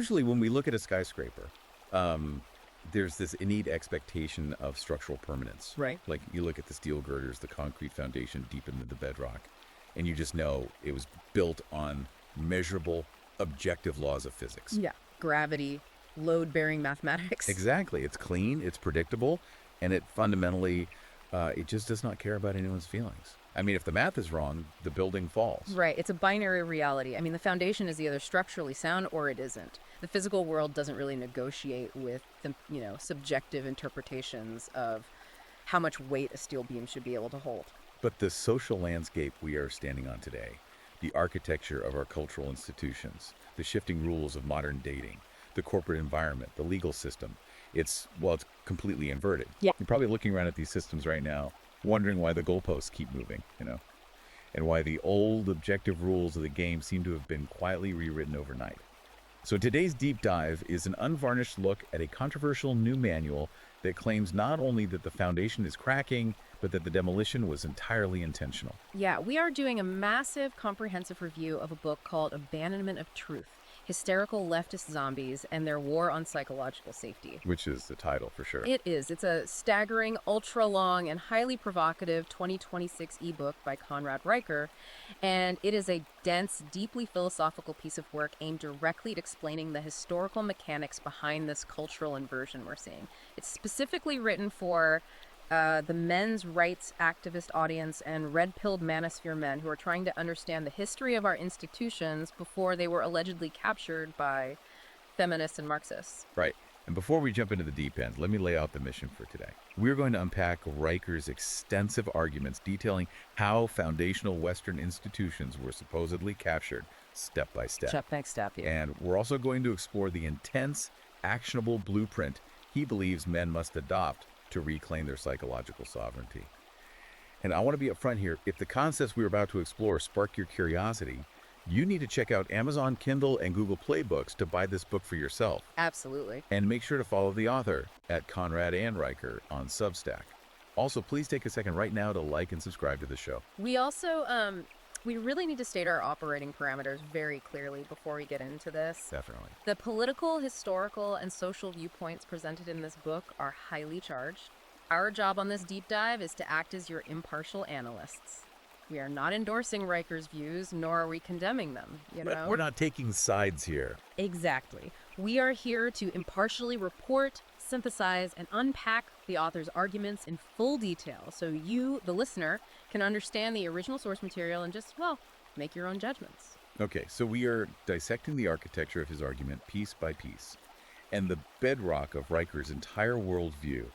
usually when we look at a skyscraper, um, there's this innate expectation of structural permanence. Right. Like you look at the steel girders, the concrete foundation deep into the bedrock, and you just know it was built on measurable, objective laws of physics. Yeah. Gravity, load-bearing mathematics. Exactly. It's clean, it's predictable, and it fundamentally, it just does not care about anyone's feelings. I mean, if the math is wrong, the building falls. Right. It's a binary reality. I mean, the foundation is either structurally sound or it isn't. The physical world doesn't really negotiate with the, subjective interpretations of how much weight a steel beam should be able to hold. But the social landscape we are standing on today, the architecture of our cultural institutions, the shifting rules of modern dating, the corporate environment, the legal system, it's completely inverted. Yeah. You're probably looking around at these systems right now, wondering why the goalposts keep moving, and why the old objective rules of the game seem to have been quietly rewritten overnight. So today's deep dive is an unvarnished look at a controversial new manual that claims not only that the foundation is cracking, but that the demolition was entirely intentional. Yeah, we are doing a massive, comprehensive review of a book called Abandonment of Truth: Hysterical Leftist Zombies and Their War on Psychological Safety. Which is the title for sure. It is. It's a staggering, ultra-long, and highly provocative 2026 ebook by Conrad Riker, and it is a dense, deeply philosophical piece of work aimed directly at explaining the historical mechanics behind this cultural inversion we're seeing. It's specifically written for the men's rights activist audience and red-pilled manosphere men who are trying to understand the history of our institutions before they were allegedly captured by feminists and Marxists. Right. And before we jump into the deep end, let me lay out the mission for today. We're going to unpack Riker's extensive arguments detailing how foundational Western institutions were supposedly captured step by step. Step by step, yeah. And we're also going to explore the intense, actionable blueprint he believes men must adopt to reclaim their psychological sovereignty. And I want to be upfront here. If the concepts we're about to explore spark your curiosity, you need to check out Amazon Kindle and Google Play Books to buy this book for yourself. Absolutely. And make sure to follow the author at Conrad and Riker on Substack. Also, please take a second right now to like and subscribe to the show. We also, we really need to state our operating parameters very clearly before we get into this. Definitely. The political, historical, and social viewpoints presented in this book are highly charged. Our job on this deep dive is to act as your impartial analysts. We are not endorsing Riker's views, nor are we condemning them, We're not taking sides here. Exactly. We are here to impartially report, synthesize, and unpack the author's arguments in full detail so you, the listener, can understand the original source material and just, make your own judgments. Okay, so we are dissecting the architecture of his argument piece by piece. And the bedrock of Riker's entire worldview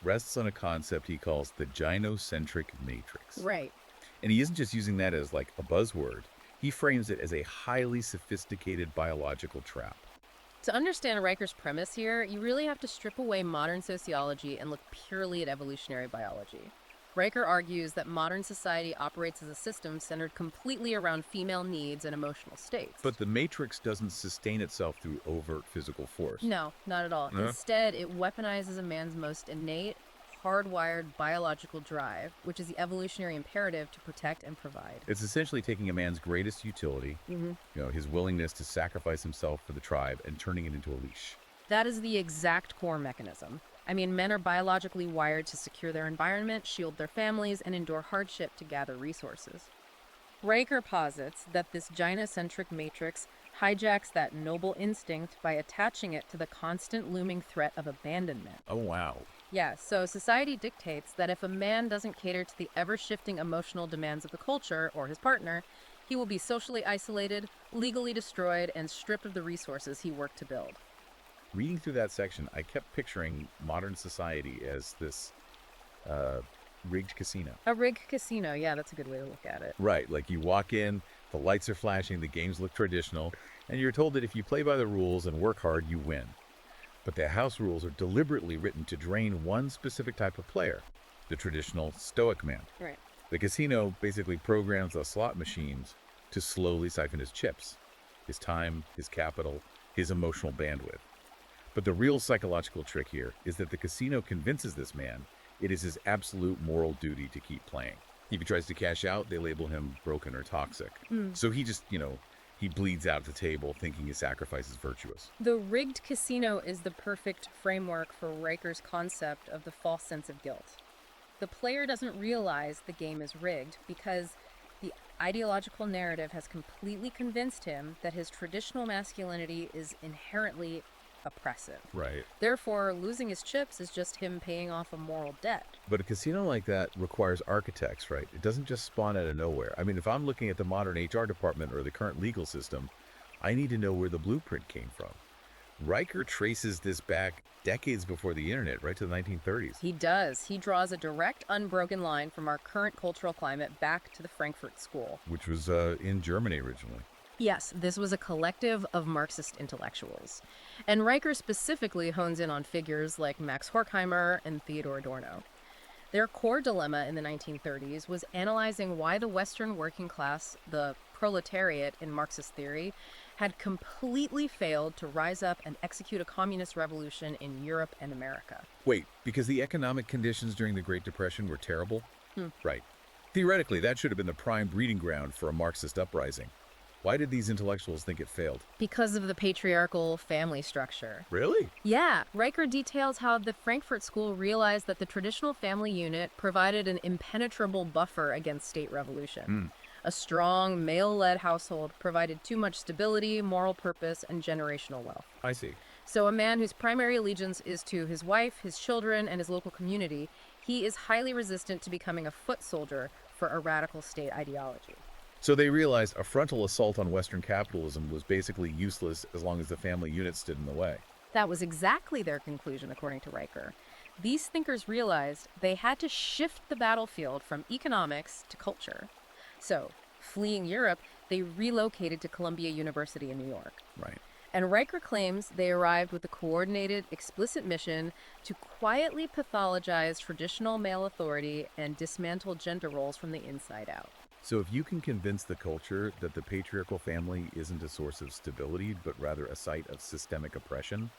rests on a concept he calls the gynocentric matrix. Right. And he isn't just using that as like a buzzword. He frames it as a highly sophisticated biological trap. To understand Riker's premise here, you really have to strip away modern sociology and look purely at evolutionary biology. Riker argues that modern society operates as a system centered completely around female needs and emotional states. But the matrix doesn't sustain itself through overt physical force. No, not at all. Huh? Instead, it weaponizes a man's most innate, hardwired biological drive, which is the evolutionary imperative to protect and provide. It's essentially taking a man's greatest utility, his willingness to sacrifice himself for the tribe, and turning it into a leash. That is the exact core mechanism. I mean, men are biologically wired to secure their environment, shield their families, and endure hardship to gather resources. Riker posits that this gynocentric matrix hijacks that noble instinct by attaching it to the constant looming threat of abandonment. Oh, wow. Yeah, so society dictates that if a man doesn't cater to the ever-shifting emotional demands of the culture or his partner, he will be socially isolated, legally destroyed, and stripped of the resources he worked to build. Reading through that section, I kept picturing modern society as this rigged casino. A rigged casino, yeah, that's a good way to look at it. Right, like you walk in, the lights are flashing, the games look traditional, and you're told that if you play by the rules and work hard, you win. But the house rules are deliberately written to drain one specific type of player, the traditional Stoic man. Right. The casino basically programs the slot machines to slowly siphon his chips, his time, his capital, his emotional bandwidth. But the real psychological trick here is that the casino convinces this man it is his absolute moral duty to keep playing. If he tries to cash out, they label him broken or toxic. So he just, he He bleeds out at the table, thinking his sacrifice is virtuous. The rigged casino is the perfect framework for Riker's concept of the false sense of guilt. The player doesn't realize the game is rigged because the ideological narrative has completely convinced him that his traditional masculinity is inherently oppressive. Right. Therefore, losing his chips is just him paying off a moral debt. But a casino like that requires architects, right? It doesn't just spawn out of nowhere. I mean, if I'm looking at the modern HR department or the current legal system, I need to know where the blueprint came from. Riker traces this back decades before the internet, right to the 1930s. He does. He draws a direct, unbroken line from our current cultural climate back to the Frankfurt School. Which was in Germany originally. Yes, this was a collective of Marxist intellectuals. And Riker specifically hones in on figures like Max Horkheimer and Theodor Adorno. Their core dilemma in the 1930s was analyzing why the Western working class, the proletariat in Marxist theory, had completely failed to rise up and execute a communist revolution in Europe and America. Wait, because the economic conditions during the Great Depression were terrible? Right. Theoretically, that should have been the prime breeding ground for a Marxist uprising. Why did these intellectuals think it failed? Because of the patriarchal family structure. Really? Yeah, Riker details how the Frankfurt School realized that the traditional family unit provided an impenetrable buffer against state revolution. A strong, male-led household provided too much stability, moral purpose, and generational wealth. I see. So a man whose primary allegiance is to his wife, his children, and his local community, he is highly resistant to becoming a foot soldier for a radical state ideology. So they realized a frontal assault on Western capitalism was basically useless as long as the family unit stood in the way. That was exactly their conclusion, according to Riker. These thinkers realized they had to shift the battlefield from economics to culture. So, fleeing Europe, they relocated to Columbia University in New York. Right. And Riker claims they arrived with a coordinated, explicit mission to quietly pathologize traditional male authority and dismantle gender roles from the inside out. So if you can convince the culture that the patriarchal family isn't a source of stability, but rather a site of systemic oppression,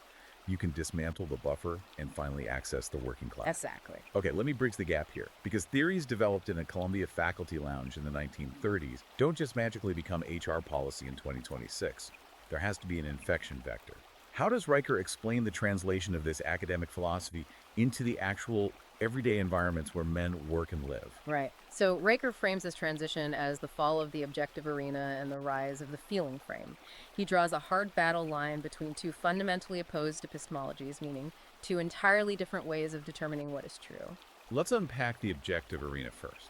you can dismantle the buffer and finally access the working class. Exactly. Okay, let me bridge the gap here, because theories developed in a Columbia faculty lounge in the 1930s don't just magically become HR policy in 2026. There has to be an infection vector. How does Riker explain the translation of this academic philosophy into the actual everyday environments where men work and live? Right. So Riker frames this transition as the fall of the objective arena and the rise of the feeling frame. He draws a hard battle line between two fundamentally opposed epistemologies, meaning two entirely different ways of determining what is true. Let's unpack the objective arena first,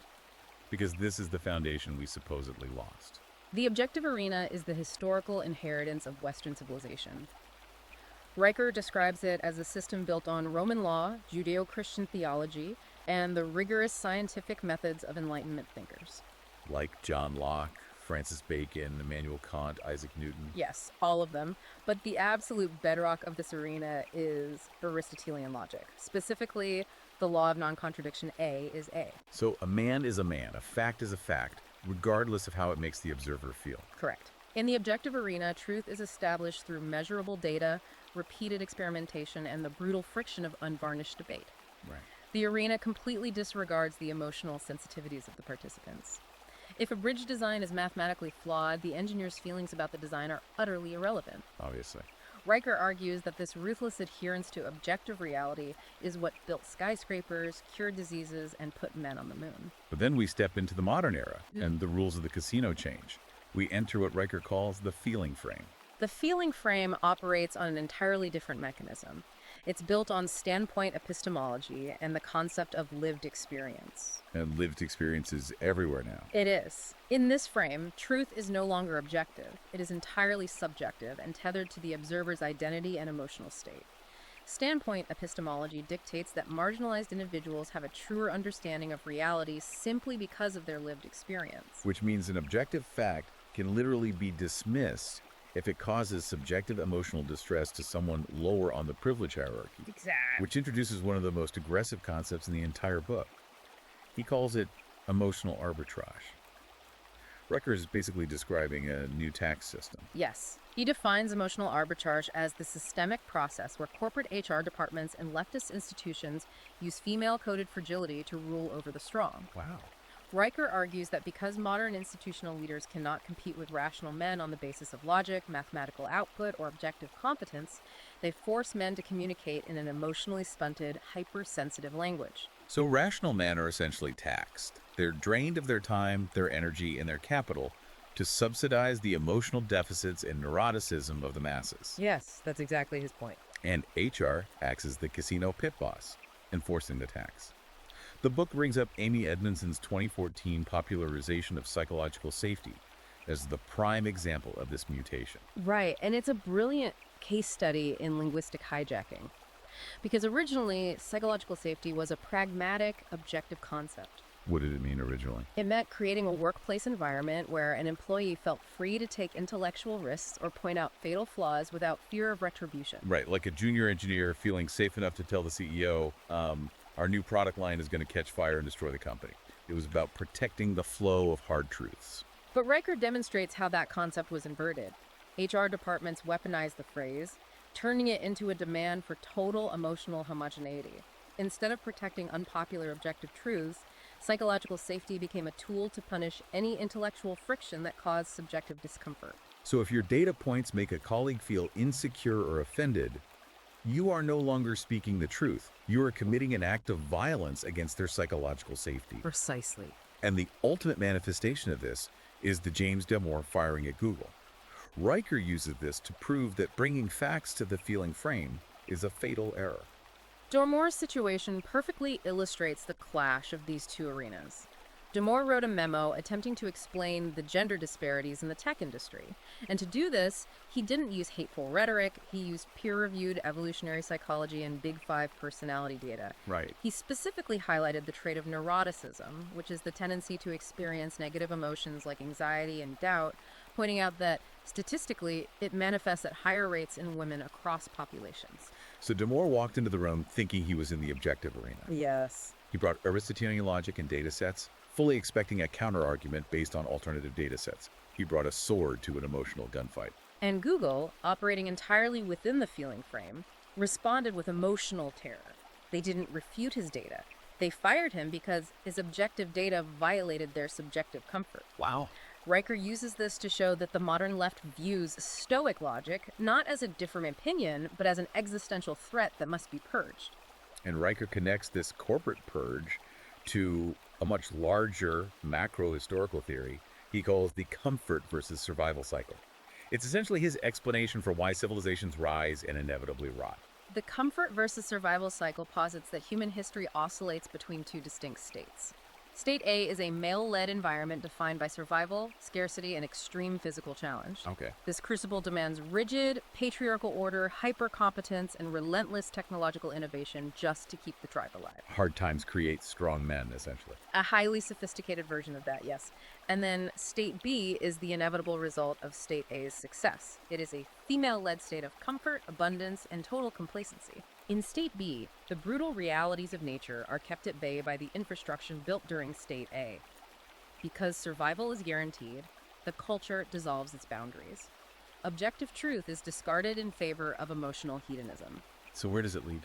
because this is the foundation we supposedly lost. The objective arena is the historical inheritance of Western civilization. Riker describes it as a system built on Roman law, Judeo-Christian theology, and the rigorous scientific methods of Enlightenment thinkers. Like John Locke, Francis Bacon, Immanuel Kant, Isaac Newton. Yes, all of them. But the absolute bedrock of this arena is Aristotelian logic. Specifically, the law of non-contradiction, A is A. So a man is a man, a fact is a fact, regardless of how it makes the observer feel. Correct. In the objective arena, truth is established through measurable data, repeated experimentation, and the brutal friction of unvarnished debate. Right. The arena completely disregards the emotional sensitivities of the participants. If a bridge design is mathematically flawed, the engineer's feelings about the design are utterly irrelevant. Obviously. Riker argues that this ruthless adherence to objective reality is what built skyscrapers, cured diseases, and put men on the moon. But then we step into the modern era, and the rules of the casino change. We enter what Riker calls the feeling frame. The feeling frame operates on an entirely different mechanism. It's built on standpoint epistemology and the concept of lived experience. And lived experience is everywhere now. It is. In this frame, truth is no longer objective. It is entirely subjective and tethered to the observer's identity and emotional state. Standpoint epistemology dictates that marginalized individuals have a truer understanding of reality simply because of their lived experience. Which means an objective fact can literally be dismissed if it causes subjective emotional distress to someone lower on the privilege hierarchy. Exactly. Which introduces one of the most aggressive concepts in the entire book. He calls it emotional arbitrage. Riker is basically describing a new tax system. Yes. He defines emotional arbitrage as the systemic process where corporate HR departments and leftist institutions use female-coded fragility to rule over the strong. Wow. Riker argues that because modern institutional leaders cannot compete with rational men on the basis of logic, mathematical output, or objective competence, they force men to communicate in an emotionally stunted, hypersensitive language. So rational men are essentially taxed. They're drained of their time, their energy, and their capital to subsidize the emotional deficits and neuroticism of the masses. Yes, that's exactly his point. And HR acts as the casino pit boss, enforcing the tax. The book brings up Amy Edmondson's 2014 popularization of psychological safety as the prime example of this mutation. Right, and it's a brilliant case study in linguistic hijacking. Because originally, psychological safety was a pragmatic, objective concept. What did it mean originally? It meant creating a workplace environment where an employee felt free to take intellectual risks or point out fatal flaws without fear of retribution. Right, like a junior engineer feeling safe enough to tell the CEO, our new product line is going to catch fire and destroy the company. It was about protecting the flow of hard truths. But Riker demonstrates how that concept was inverted. HR departments weaponized the phrase, turning it into a demand for total emotional homogeneity. Instead of protecting unpopular objective truths, psychological safety became a tool to punish any intellectual friction that caused subjective discomfort. So if your data points make a colleague feel insecure or offended, you are no longer speaking the truth. You are committing an act of violence against their psychological safety. Precisely. And the ultimate manifestation of this is the James Damore firing at Google. Riker uses this to prove that bringing facts to the feeling frame is a fatal error. Damore's situation perfectly illustrates the clash of these two arenas. Damore wrote a memo attempting to explain the gender disparities in the tech industry. And to do this, he didn't use hateful rhetoric, he used peer-reviewed evolutionary psychology and Big Five personality data. Right. He specifically highlighted the trait of neuroticism, which is the tendency to experience negative emotions like anxiety and doubt, pointing out that statistically, it manifests at higher rates in women across populations. So Damore walked into the room thinking he was in the objective arena. Yes. He brought Aristotelian logic and data sets, fully expecting a counter-argument based on alternative data sets. He brought a sword to an emotional gunfight. And Google, operating entirely within the feeling frame, responded with emotional terror. They didn't refute his data. They fired him because his objective data violated their subjective comfort. Wow. Riker uses this to show that the modern left views Stoic logic not as a different opinion, but as an existential threat that must be purged. And Riker connects this corporate purge to a much larger macro-historical theory he calls the comfort versus survival cycle. It's essentially his explanation for why civilizations rise and inevitably rot. The comfort versus survival cycle posits that human history oscillates between two distinct states. State A is a male-led environment defined by survival, scarcity, and extreme physical challenge. Okay. This crucible demands rigid, patriarchal order, hyper-competence, and relentless technological innovation just to keep the tribe alive. Hard times create strong men, essentially. A highly sophisticated version of that, yes. And then State B is the inevitable result of State A's success. It is a female-led state of comfort, abundance, and total complacency. In State B, the brutal realities of nature are kept at bay by the infrastructure built during State A. Because survival is guaranteed, the culture dissolves its boundaries. Objective truth is discarded in favor of emotional hedonism. So where does it lead?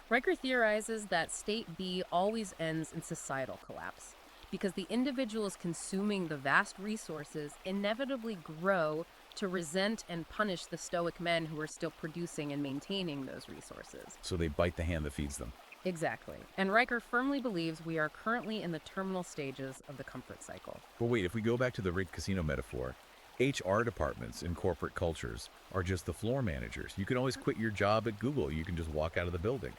Riker theorizes that State B always ends in societal collapse, because the individuals consuming the vast resources inevitably grow to resent and punish the Stoic men who are still producing and maintaining those resources. So they bite the hand that feeds them. Exactly. And Riker firmly believes we are currently in the terminal stages of the comfort cycle. But wait, if we go back to the rigged casino metaphor, HR departments in corporate cultures are just the floor managers. You can always quit your job at Google. You can just walk out of the building.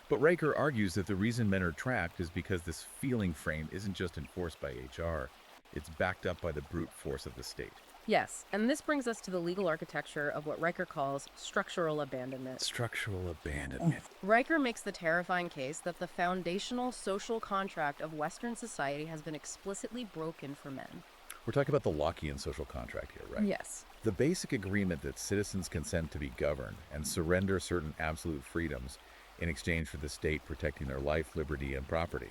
But Riker argues that the reason men are trapped is because this feeling frame isn't just enforced by HR. It's backed up by the brute force of the state. Yes, and this brings us to the legal architecture of what Riker calls structural abandonment. Structural abandonment. Riker makes the terrifying case that the foundational social contract of Western society has been explicitly broken for men. We're talking about the Lockean social contract here, right? Yes. The basic agreement that citizens consent to be governed and surrender certain absolute freedoms in exchange for the state protecting their life, liberty, and property.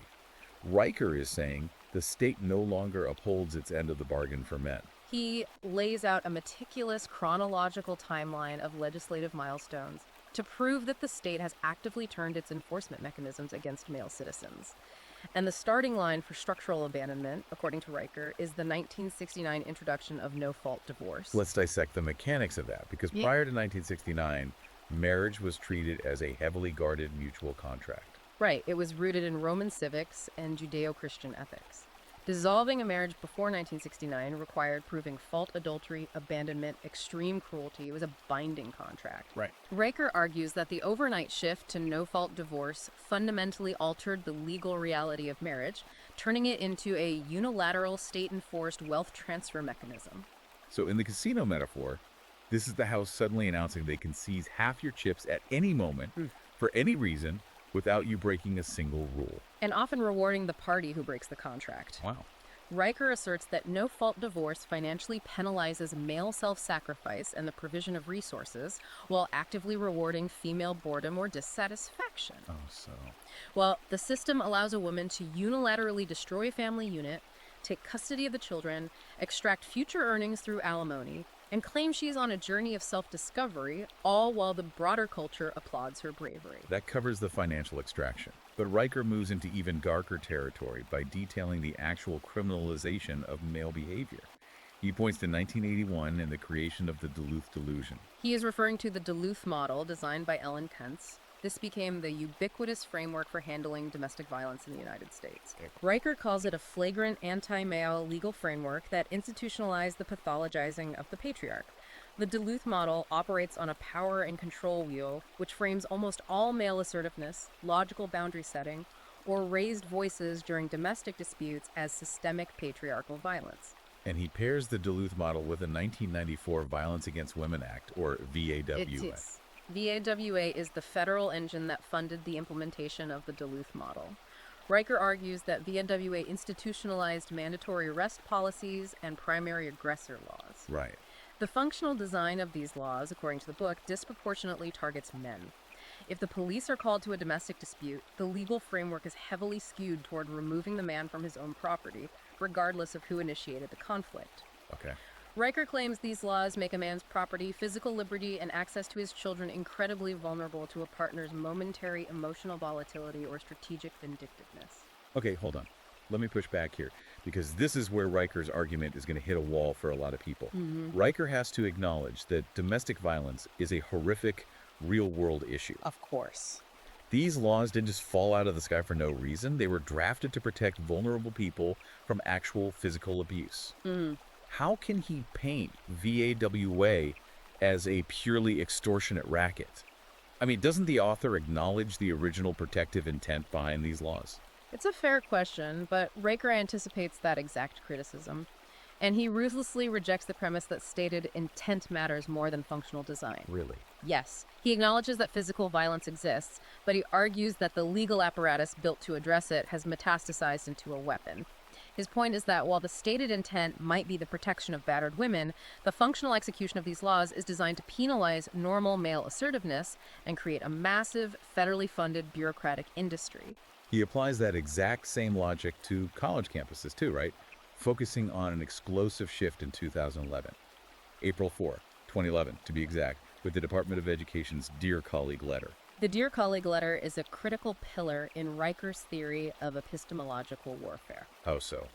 Riker is saying the state no longer upholds its end of the bargain for men. He lays out a meticulous chronological timeline of legislative milestones to prove that the state has actively turned its enforcement mechanisms against male citizens. And the starting line for structural abandonment, according to Riker, is the 1969 introduction of no-fault divorce. Let's dissect the mechanics of that, because Yeah. prior to 1969, marriage was treated as a heavily guarded mutual contract. Right, it was rooted in Roman civics and Judeo-Christian ethics. Dissolving a marriage before 1969 required proving fault, adultery, abandonment, extreme cruelty. It was a binding contract. Right. Riker argues that the overnight shift to no-fault divorce fundamentally altered the legal reality of marriage, turning it into a unilateral, state-enforced wealth transfer mechanism. So in the casino metaphor, this is the house suddenly announcing they can seize half your chips at any moment, for any reason, without you breaking a single rule. And often rewarding the party who breaks the contract. Wow. Riker asserts that no-fault divorce financially penalizes male self-sacrifice and the provision of resources, while actively rewarding female boredom or dissatisfaction. Oh, so. Well, the system allows a woman to unilaterally destroy a family unit, take custody of the children, extract future earnings through alimony, and claim she is on a journey of self-discovery, all while the broader culture applauds her bravery. That covers the financial extraction. But Riker moves into even darker territory by detailing the actual criminalization of male behavior. He points to 1981 and the creation of the Duluth Delusion. He is referring to the Duluth model designed by Ellen Kuntz. This became the ubiquitous framework for handling domestic violence in the United States. Riker calls it a flagrant anti-male legal framework that institutionalized the pathologizing of the patriarch. The Duluth model operates on a power and control wheel, which frames almost all male assertiveness, logical boundary setting, or raised voices during domestic disputes as systemic patriarchal violence. And he pairs the Duluth model with the 1994 Violence Against Women Act, or VAWA. It is. VAWA is the federal engine that funded the implementation of the Duluth model. Riker argues that VAWA institutionalized mandatory arrest policies and primary aggressor laws. Right. The functional design of these laws, according to the book, disproportionately targets men. If the police are called to a domestic dispute, the legal framework is heavily skewed toward removing the man from his own property, regardless of who initiated the conflict. Okay. Riker claims these laws make a man's property, physical liberty, and access to his children incredibly vulnerable to a partner's momentary emotional volatility or strategic vindictiveness. Okay, hold on. Let me push back here, because this is where Riker's argument is going to hit a wall for a lot of people. Riker has to acknowledge that domestic violence is a horrific, real-world issue. Of course. These laws didn't just fall out of the sky for no reason. They were drafted to protect vulnerable people from actual physical abuse. How can he paint VAWA as a purely extortionate racket? I mean, doesn't the author acknowledge the original protective intent behind these laws? It's a fair question, but Riker anticipates that exact criticism. And he ruthlessly rejects the premise that stated intent matters more than functional design. Really? Yes, he acknowledges that physical violence exists, but he argues that the legal apparatus built to address it has metastasized into a weapon. His point is that while the stated intent might be the protection of battered women, the functional execution of these laws is designed to penalize normal male assertiveness and create a massive, federally funded bureaucratic industry. He applies that exact same logic to college campuses too, right? Focusing on an explosive shift in 2011. April 4, 2011, to be exact, with the Department of Education's Dear Colleague letter. The Dear Colleague letter is a critical pillar in Riker's theory of epistemological warfare. How so?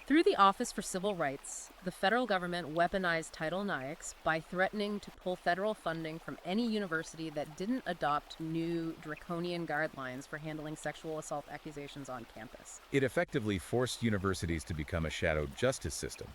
Through the Office for Civil Rights, the federal government weaponized Title IX by threatening to pull federal funding from any university that didn't adopt new draconian guidelines for handling sexual assault accusations on campus. It effectively forced universities to become a shadow justice system.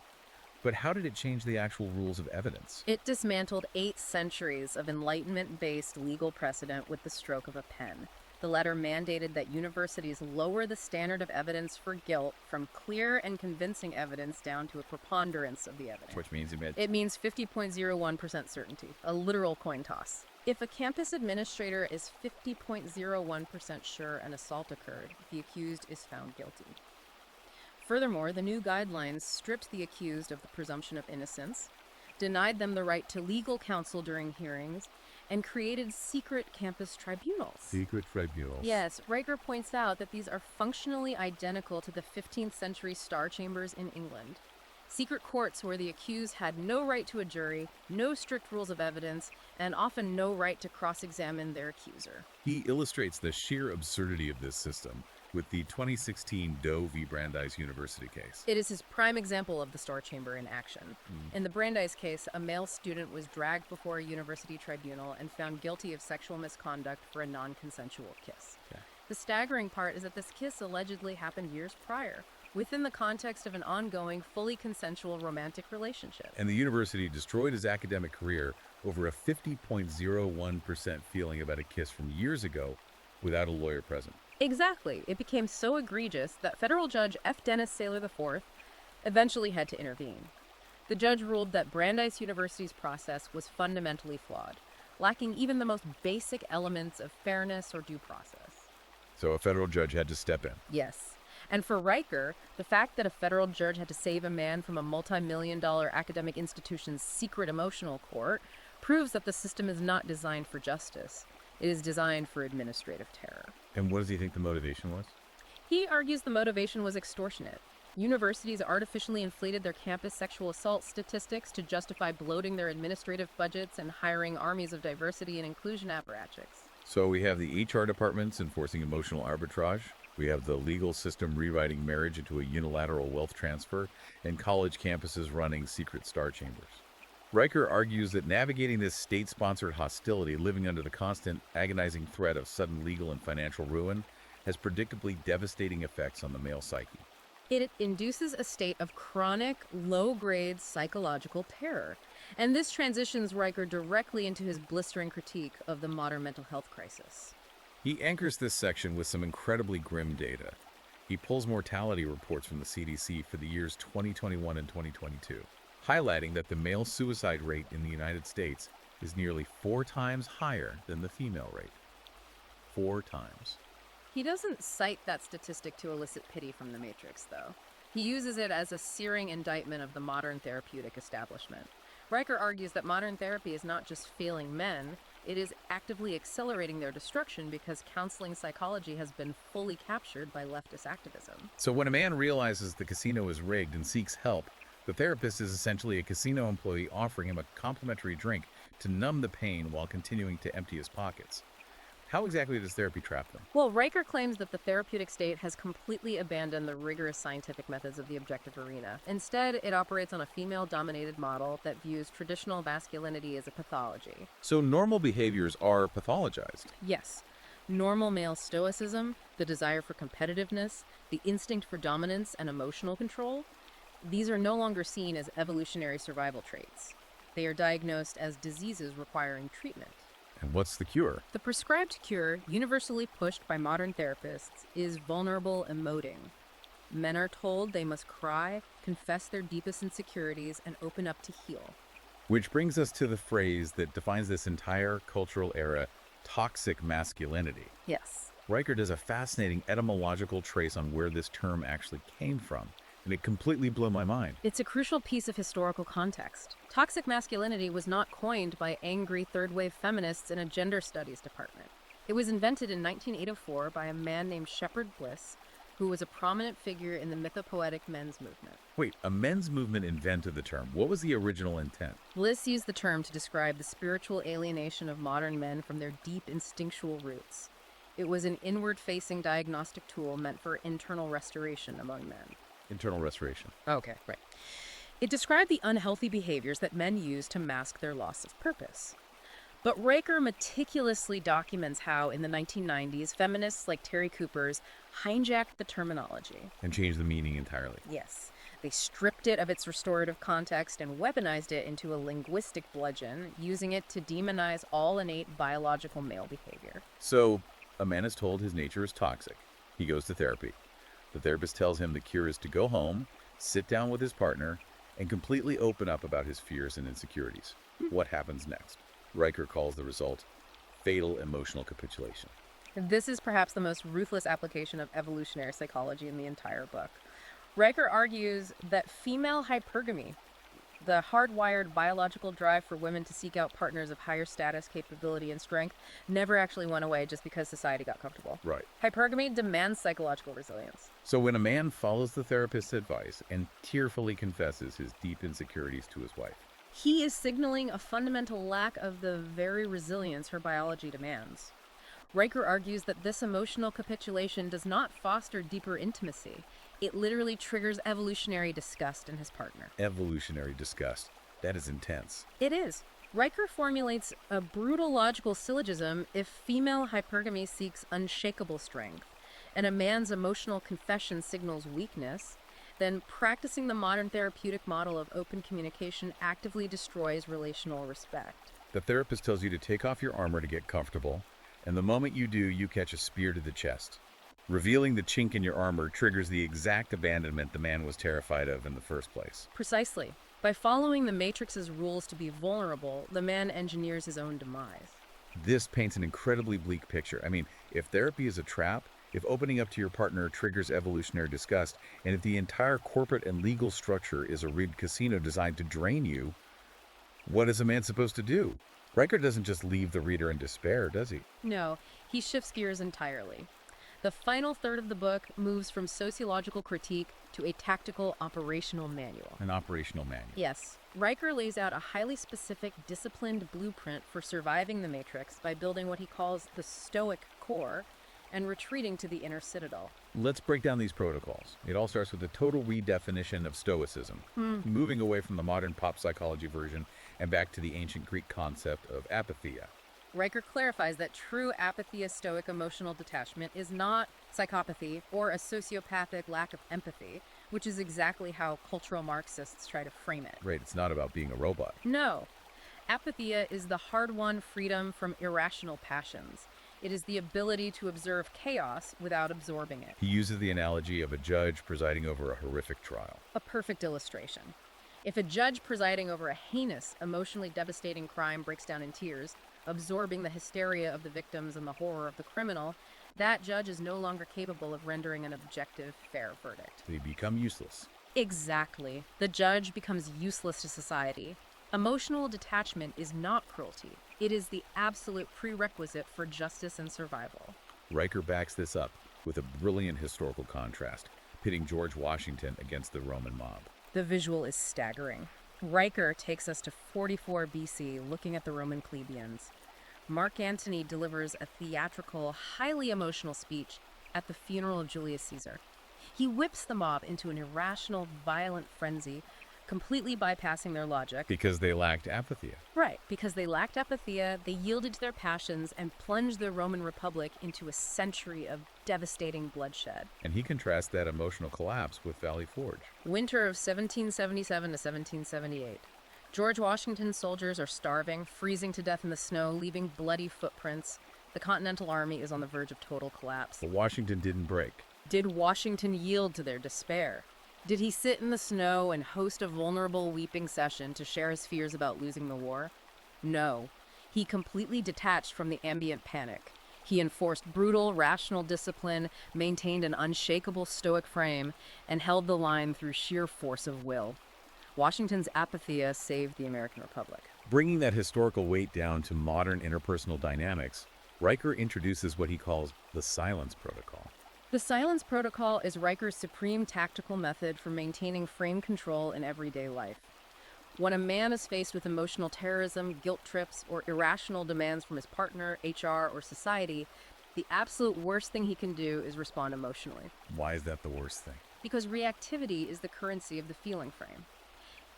But how did it change the actual rules of evidence? It dismantled 8 centuries of Enlightenment-based legal precedent with the stroke of a pen. The letter mandated that universities lower the standard of evidence for guilt from clear and convincing evidence down to a preponderance of the evidence. Which means It means 50.01% certainty, a literal coin toss. If a campus administrator is 50.01% sure an assault occurred, the accused is found guilty. Furthermore, the new guidelines stripped the accused of the presumption of innocence, denied them the right to legal counsel during hearings, and created secret campus tribunals. secret tribunals. Yes, Riker points out that these are functionally identical to the 15th century Star Chambers in England. Secret courts where the accused had no right to a jury, no strict rules of evidence, and often no right to cross-examine their accuser. He illustrates the sheer absurdity of this system with the 2016 Doe v. Brandeis University case. It is his prime example of the star chamber in action. Mm. In the Brandeis case, a male student was dragged before a university tribunal and found guilty of sexual misconduct for a non-consensual kiss. Okay. The staggering part is that this kiss allegedly happened years prior, within the context of an ongoing, fully consensual romantic relationship. And the university destroyed his academic career over a 50.01% feeling about a kiss from years ago without a lawyer present. Exactly. It became so egregious that federal judge F. Dennis Saylor IV eventually had to intervene. The judge ruled that Brandeis University's process was fundamentally flawed, lacking even the most basic elements of fairness or due process. So a federal judge had to step in. Yes. And for Riker, the fact that a federal judge had to save a man from a multi-million-dollar academic institution's secret emotional court proves that the system is not designed for justice. It is designed for administrative terror. And what does he think the motivation was? He argues the motivation was extortionate. Universities artificially inflated their campus sexual assault statistics to justify bloating their administrative budgets and hiring armies of diversity and inclusion apparatchiks. So we have the HR departments enforcing emotional arbitrage. We have the legal system rewriting marriage into a unilateral wealth transfer, and college campuses running secret star chambers. Riker argues that navigating this state-sponsored hostility, living under the constant, agonizing threat of sudden legal and financial ruin, has predictably devastating effects on the male psyche. It induces a state of chronic, low-grade psychological terror. And this transitions Riker directly into his blistering critique of the modern mental health crisis. He anchors this section with some incredibly grim data. He pulls mortality reports from the CDC for the years 2021 and 2022, highlighting that the male suicide rate in the United States is nearly 4 times higher than the female rate. 4 times. He doesn't cite that statistic to elicit pity from the Matrix, though. He uses it as a searing indictment of the modern therapeutic establishment. Riker argues that modern therapy is not just failing men, it is actively accelerating their destruction because counseling psychology has been fully captured by leftist activism. So when a man realizes the casino is rigged and seeks help, the therapist is essentially a casino employee offering him a complimentary drink to numb the pain while continuing to empty his pockets. How exactly does therapy trap them? Well, Riker claims that the therapeutic state has completely abandoned the rigorous scientific methods of the objective arena. Instead, it operates on a female-dominated model that views traditional masculinity as a pathology. So normal behaviors are pathologized. Yes, normal male stoicism, the desire for competitiveness, the instinct for dominance and emotional control, these are no longer seen as evolutionary survival traits. They are diagnosed as diseases requiring treatment. And what's the cure? The prescribed cure, universally pushed by modern therapists, is vulnerable emoting. Men are told they must cry, confess their deepest insecurities, and open up to heal. Which brings us to the phrase that defines this entire cultural era, toxic masculinity. Yes. Riker does a fascinating etymological trace on where this term actually came from, and it completely blew my mind. It's a crucial piece of historical context. Toxic masculinity was not coined by angry third-wave feminists in a gender studies department. It was invented in 1984 by a man named Shepard Bliss, who was a prominent figure in the mythopoetic men's movement. Wait, a men's movement invented the term. What was the original intent? Bliss used the term to describe the spiritual alienation of modern men from their deep instinctual roots. It was an inward-facing diagnostic tool meant for internal restoration among men. Internal restoration. Okay, right. It described the unhealthy behaviors that men use to mask their loss of purpose. But Riker meticulously documents how, in the 1990s, feminists like Terry Cooper's hijacked the terminology. And changed the meaning entirely. Yes. They stripped it of its restorative context and weaponized it into a linguistic bludgeon, using it to demonize all innate biological male behavior. So, a man is told his nature is toxic. He goes to therapy. The therapist tells him the cure is to go home, sit down with his partner, and completely open up about his fears and insecurities. What happens next? Riker calls the result fatal emotional capitulation. This is perhaps the most ruthless application of evolutionary psychology in the entire book. Riker argues that female hypergamy, the hardwired biological drive for women to seek out partners of higher status, capability, and strength, never actually went away just because society got comfortable. Right. Hypergamy demands psychological resilience. So when a man follows the therapist's advice and tearfully confesses his deep insecurities to his wife, he is signaling a fundamental lack of the very resilience her biology demands. Riker argues that this emotional capitulation does not foster deeper intimacy. It literally triggers evolutionary disgust in his partner. Evolutionary disgust. That is intense. It is. Riker formulates a brutal logical syllogism: if female hypergamy seeks unshakable strength, and a man's emotional confession signals weakness, then practicing the modern therapeutic model of open communication actively destroys relational respect. The therapist tells you to take off your armor to get comfortable, and the moment you do, you catch a spear to the chest. Revealing the chink in your armor triggers the exact abandonment the man was terrified of in the first place. Precisely. By following the Matrix's rules to be vulnerable, the man engineers his own demise. This paints an incredibly bleak picture. I mean, if therapy is a trap, if opening up to your partner triggers evolutionary disgust, and if the entire corporate and legal structure is a rigged casino designed to drain you, what is a man supposed to do? Riker doesn't just leave the reader in despair, does he? No, he shifts gears entirely. The final third of the book moves from sociological critique to a tactical operational manual. An operational manual. Yes, Riker lays out a highly specific, disciplined blueprint for surviving the Matrix by building what he calls the Stoic core and retreating to the inner citadel. Let's break down these protocols. It all starts with a total redefinition of Stoicism, moving away from the modern pop psychology version and back to the ancient Greek concept of apatheia. Riker clarifies that true apatheia, Stoic emotional detachment, is not psychopathy or a sociopathic lack of empathy, which is exactly how cultural Marxists try to frame it. Right, it's not about being a robot. No. Apatheia is the hard-won freedom from irrational passions. It is the ability to observe chaos without absorbing it. He uses the analogy of a judge presiding over a horrific trial. A perfect illustration. If a judge presiding over a heinous, emotionally devastating crime breaks down in tears, absorbing the hysteria of the victims and the horror of the criminal, that judge is no longer capable of rendering an objective, fair verdict. They become useless. Exactly. The judge becomes useless to society. Emotional detachment is not cruelty. It is the absolute prerequisite for justice and survival. Riker backs this up with a brilliant historical contrast, pitting George Washington against the Roman mob. The visual is staggering. Riker takes us to 44 BC, looking at the Roman plebeians. Mark Antony delivers a theatrical, highly emotional speech at the funeral of Julius Caesar. He whips the mob into an irrational, violent frenzy, completely bypassing their logic. Because they lacked apatheia. Right, because they lacked apatheia, they yielded to their passions and plunged the Roman Republic into a century of devastating bloodshed. And he contrasts that emotional collapse with Valley Forge. Winter of 1777 to 1778. George Washington's soldiers are starving, freezing to death in the snow, leaving bloody footprints. The Continental Army is on the verge of total collapse. But Washington didn't break. Did Washington yield to their despair? Did he sit in the snow and host a vulnerable weeping session to share his fears about losing the war? No. He completely detached from the ambient panic. He enforced brutal, rational discipline, maintained an unshakable stoic frame, and held the line through sheer force of will. Washington's apatheia saved the American Republic. Bringing that historical weight down to modern interpersonal dynamics, Riker introduces what he calls the silence protocol. The silence protocol is Riker's supreme tactical method for maintaining frame control in everyday life. When a man is faced with emotional terrorism, guilt trips, or irrational demands from his partner, HR, or society, the absolute worst thing he can do is respond emotionally. Why is that the worst thing? Because reactivity is the currency of the feeling frame.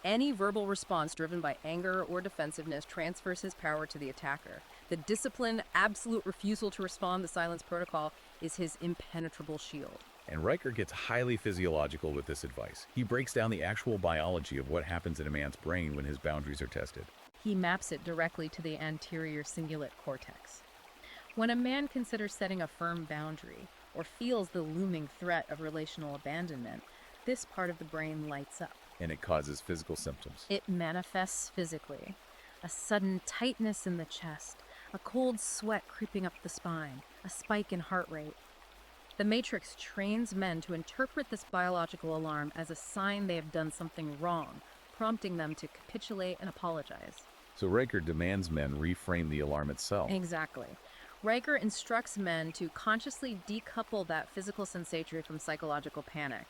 Any verbal response driven by anger or defensiveness transfers his power to the attacker. The disciplined, absolute refusal to respond, the silence protocol, is his impenetrable shield. And Riker gets highly physiological with this advice. He breaks down the actual biology of what happens in a man's brain when his boundaries are tested. He maps it directly to the anterior cingulate cortex. When a man considers setting a firm boundary or feels the looming threat of relational abandonment, this part of the brain lights up. And it causes physical symptoms. It manifests physically. A sudden tightness in the chest, a cold sweat creeping up the spine, a spike in heart rate. The Matrix trains men to interpret this biological alarm as a sign they have done something wrong, prompting them to capitulate and apologize. So Riker demands men reframe the alarm itself. Exactly. Riker instructs men to consciously decouple that physical sensation from psychological panic.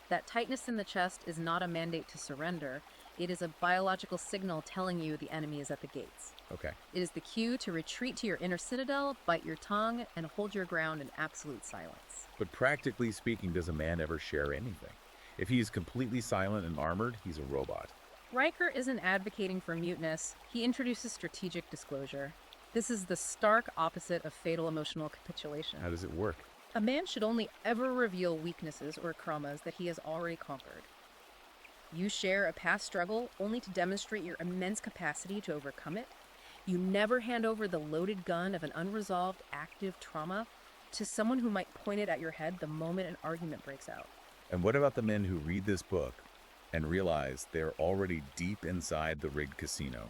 That tightness in the chest is not a mandate to surrender. It is a biological signal telling you the enemy is at the gates. Okay. It is the cue to retreat to your inner citadel, bite your tongue, and hold your ground in absolute silence. But practically speaking, does a man ever share anything? If he is completely silent and armored, he's a robot. Riker isn't advocating for muteness. He introduces strategic disclosure. This is the stark opposite of fatal emotional capitulation. How does it work? A man should only ever reveal weaknesses or traumas that he has already conquered. You share a past struggle only to demonstrate your immense capacity to overcome it. You never hand over the loaded gun of an unresolved active trauma to someone who might point it at your head the moment an argument breaks out. And what about the men who read this book and realize they're already deep inside the rigged casino?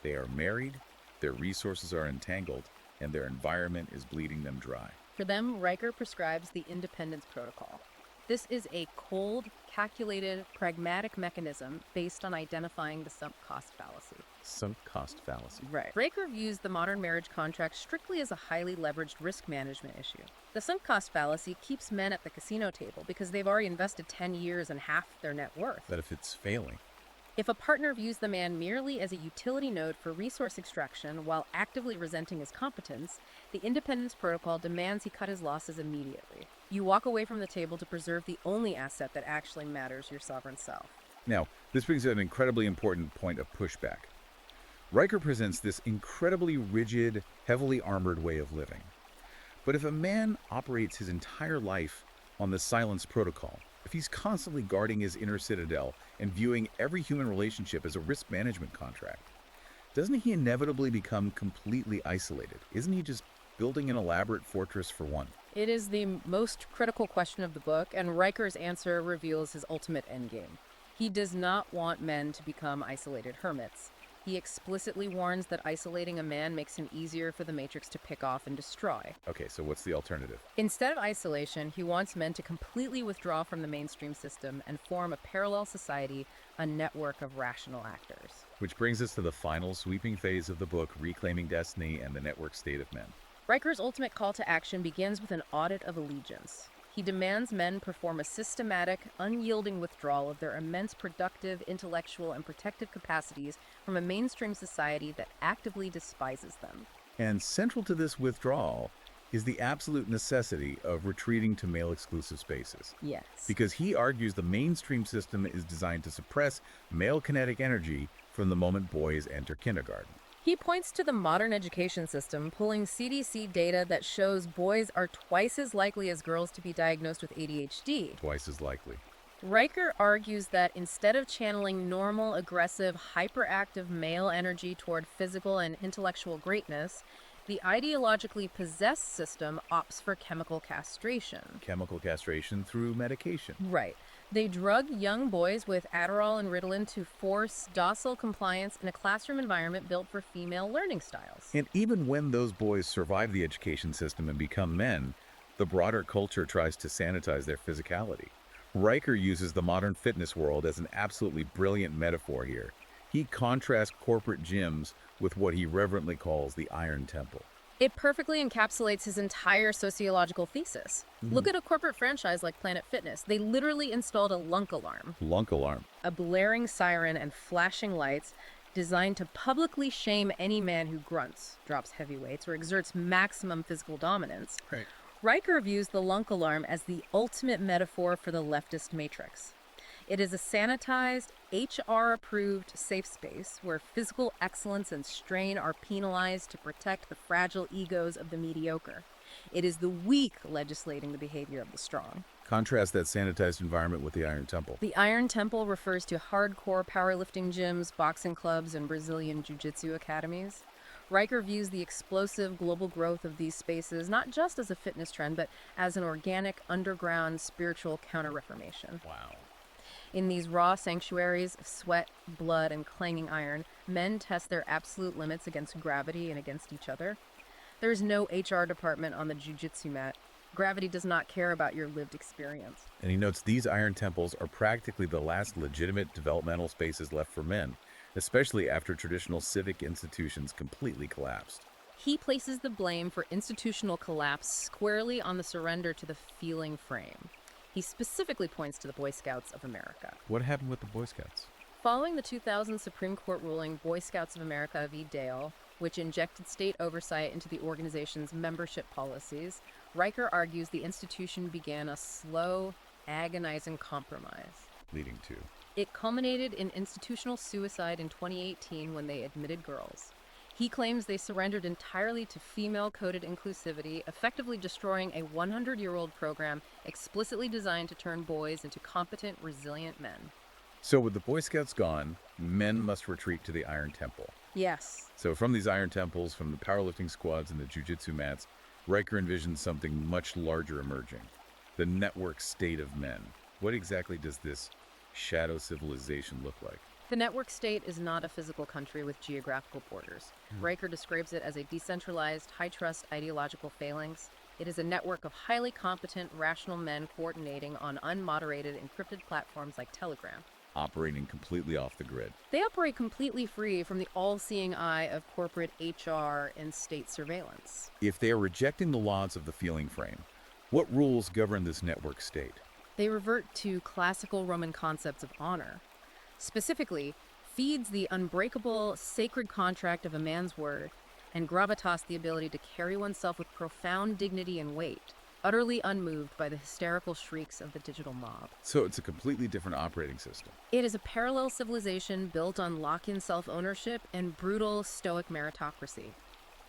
They are married, their resources are entangled, and their environment is bleeding them dry. For them, Riker prescribes the independence protocol. This is a cold, calculated, pragmatic mechanism based on identifying the sunk cost fallacy. Sunk cost fallacy. Right. Riker views the modern marriage contract strictly as a highly leveraged risk management issue. The sunk cost fallacy keeps men at the casino table because they've already invested 10 years and half their net worth. But if it's failing? If a partner views the man merely as a utility node for resource extraction while actively resenting his competence, the independence protocol demands he cut his losses immediately. You walk away from the table to preserve the only asset that actually matters, your sovereign self. Now, this brings an incredibly important point of pushback. Riker presents this incredibly rigid, heavily armored way of living. But if a man operates his entire life on the silence protocol, if he's constantly guarding his inner citadel and viewing every human relationship as a risk management contract, doesn't he inevitably become completely isolated? Isn't he just building an elaborate fortress for one? It is the most critical question of the book, and Riker's answer reveals his ultimate endgame. He does not want men to become isolated hermits. He explicitly warns that isolating a man makes him easier for the Matrix to pick off and destroy. Okay, so what's the alternative? Instead of isolation, he wants men to completely withdraw from the mainstream system and form a parallel society, a network of rational actors. Which brings us to the final sweeping phase of the book, Reclaiming Destiny and the Network State of Men. Riker's ultimate call to action begins with an audit of allegiance. He demands men perform a systematic, unyielding withdrawal of their immense productive, intellectual, and protective capacities from a mainstream society that actively despises them. And central to this withdrawal is the absolute necessity of retreating to male-exclusive spaces. Yes. Because he argues the mainstream system is designed to suppress male kinetic energy from the moment boys enter kindergarten. He points to the modern education system, pulling CDC data that shows boys are twice as likely as girls to be diagnosed with ADHD. Twice as likely. Riker argues that instead of channeling normal, aggressive, hyperactive male energy toward physical and intellectual greatness, the ideologically possessed system opts for chemical castration. Chemical castration through medication. Right. They drug young boys with Adderall and Ritalin to force docile compliance in a classroom environment built for female learning styles. And even when those boys survive the education system and become men, the broader culture tries to sanitize their physicality. Riker uses the modern fitness world as an absolutely brilliant metaphor here. He contrasts corporate gyms with what he reverently calls the Iron Temple. It perfectly encapsulates his entire sociological thesis. Look at a corporate franchise like Planet Fitness. They literally installed a lunk alarm. Lunk alarm. A blaring siren and flashing lights designed to publicly shame any man who grunts, drops heavy weights, or exerts maximum physical dominance. Right. Riker views the lunk alarm as the ultimate metaphor for the leftist matrix. It is a sanitized, HR-approved safe space where physical excellence and strain are penalized to protect the fragile egos of the mediocre. It is the weak legislating the behavior of the strong. Contrast that sanitized environment with the Iron Temple. The Iron Temple refers to hardcore powerlifting gyms, boxing clubs, and Brazilian jiu-jitsu academies. Riker views the explosive global growth of these spaces not just as a fitness trend, but as an organic, underground, spiritual counter-reformation. Wow. In these raw sanctuaries of sweat, blood, and clanging iron, men test their absolute limits against gravity and against each other. There is no HR department on the jiu-jitsu mat. Gravity does not care about your lived experience. And he notes these Iron Temples are practically the last legitimate developmental spaces left for men, especially after traditional civic institutions completely collapsed. He places the blame for institutional collapse squarely on the surrender to the feeling frame. He specifically points to the Boy Scouts of America. What happened with the Boy Scouts? Following the 2000 Supreme Court ruling Boy Scouts of America v. Dale, which injected state oversight into the organization's membership policies, Riker argues the institution began a slow, agonizing compromise. Leading to? It culminated in institutional suicide in 2018 when they admitted girls. He claims they surrendered entirely to female-coded inclusivity, effectively destroying a 100-year-old program explicitly designed to turn boys into competent, resilient men. So with the Boy Scouts gone, men must retreat to the Iron Temple. Yes. So from these Iron Temples, from the powerlifting squads and the jujitsu mats, Riker envisions something much larger emerging. The network state of men. What exactly does this shadow civilization look like? The network state is not a physical country with geographical borders. Riker describes it as a decentralized, high-trust ideological phalanx. It is a network of highly competent, rational men coordinating on unmoderated, encrypted platforms like Telegram. Operating completely off the grid. They operate completely free from the all-seeing eye of corporate HR and state surveillance. If they are rejecting the laws of the feeling frame, what rules govern this network state? They revert to classical Roman concepts of honor. Specifically, feeds the unbreakable, sacred contract of a man's word, and gravitas the ability to carry oneself with profound dignity and weight, utterly unmoved by the hysterical shrieks of the digital mob. So it's a completely different operating system. It is a parallel civilization built on lock-in self-ownership and brutal Stoic meritocracy.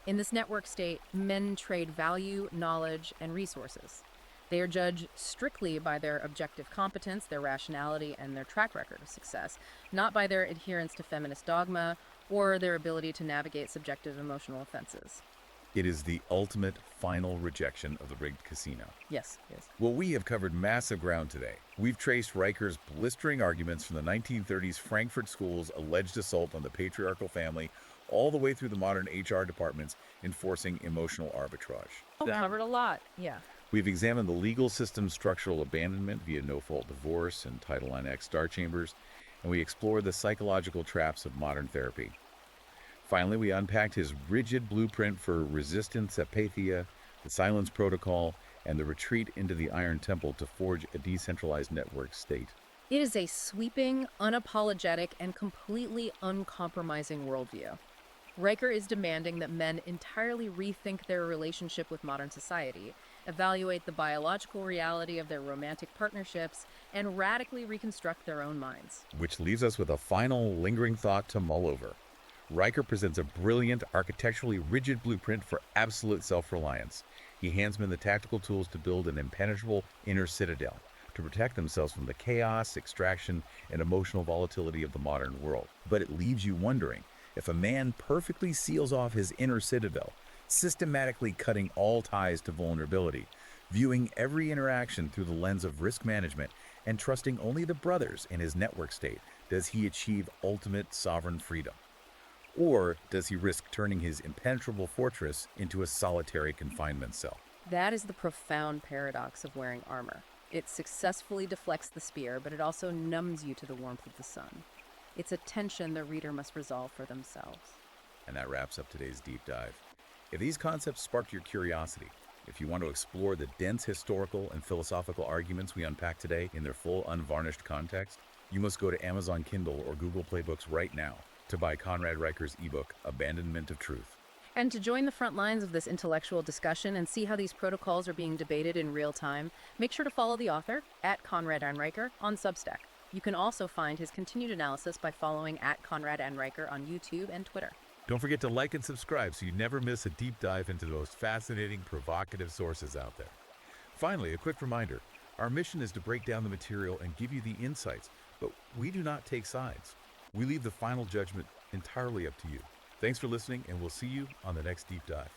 In this network state, men trade value, knowledge, and resources. They are judged strictly by their objective competence, their rationality, and their track record of success, not by their adherence to feminist dogma or their ability to navigate subjective emotional offenses. It is the ultimate final rejection of the rigged casino. Yes. Well, we have covered massive ground today. We've traced Riker's blistering arguments from the 1930s Frankfurt School's alleged assault on the patriarchal family all the way through the modern HR departments enforcing emotional arbitrage. Covered a lot, yeah. We've examined the legal system's structural abandonment via no-fault divorce and Title IX star chambers, and we explored the psychological traps of modern therapy. Finally, we unpacked his rigid blueprint for resistance apatheia, the silence protocol, and the retreat into the Iron Temple to forge a decentralized network state. It is a sweeping, unapologetic, and completely uncompromising worldview. Riker is demanding that men entirely rethink their relationship with modern society, evaluate the biological reality of their romantic partnerships, and radically reconstruct their own minds. Which leaves us with a final lingering thought to mull over. Riker presents a brilliant, architecturally rigid blueprint for absolute self-reliance. He hands men the tactical tools to build an impenetrable inner citadel, to protect themselves from the chaos, extraction, and emotional volatility of the modern world. But it leaves you wondering, if a man perfectly seals off his inner citadel, systematically cutting all ties to vulnerability, viewing every interaction through the lens of risk management, and trusting only the brothers in his network state, does he achieve ultimate sovereign freedom? Or does he risk turning his impenetrable fortress into a solitary confinement cell? That is the profound paradox of wearing armor. It successfully deflects the spear, but it also numbs you to the warmth of the sun. It's a tension the reader must resolve for themselves. And that wraps up today's deep dive. If these concepts sparked your curiosity, if you want to explore the dense historical and philosophical arguments we unpack today in their full, unvarnished context, you must go to Amazon Kindle or Google Play Books right now to buy Conrad Riker's ebook, Abandonment of Truth. And to join the front lines of this intellectual discussion and see how these protocols are being debated in real time, make sure to follow the author, @ConradAnRiker, on Substack. You can also find his continued analysis by following @ConradAnRiker on YouTube and Twitter. Don't forget to like and subscribe so you never miss a deep dive into the most fascinating, provocative sources out there. Finally, a quick reminder, our mission is to break down the material and give you the insights, but we do not take sides. We leave the final judgment entirely up to you. Thanks for listening, and we'll see you on the next deep dive.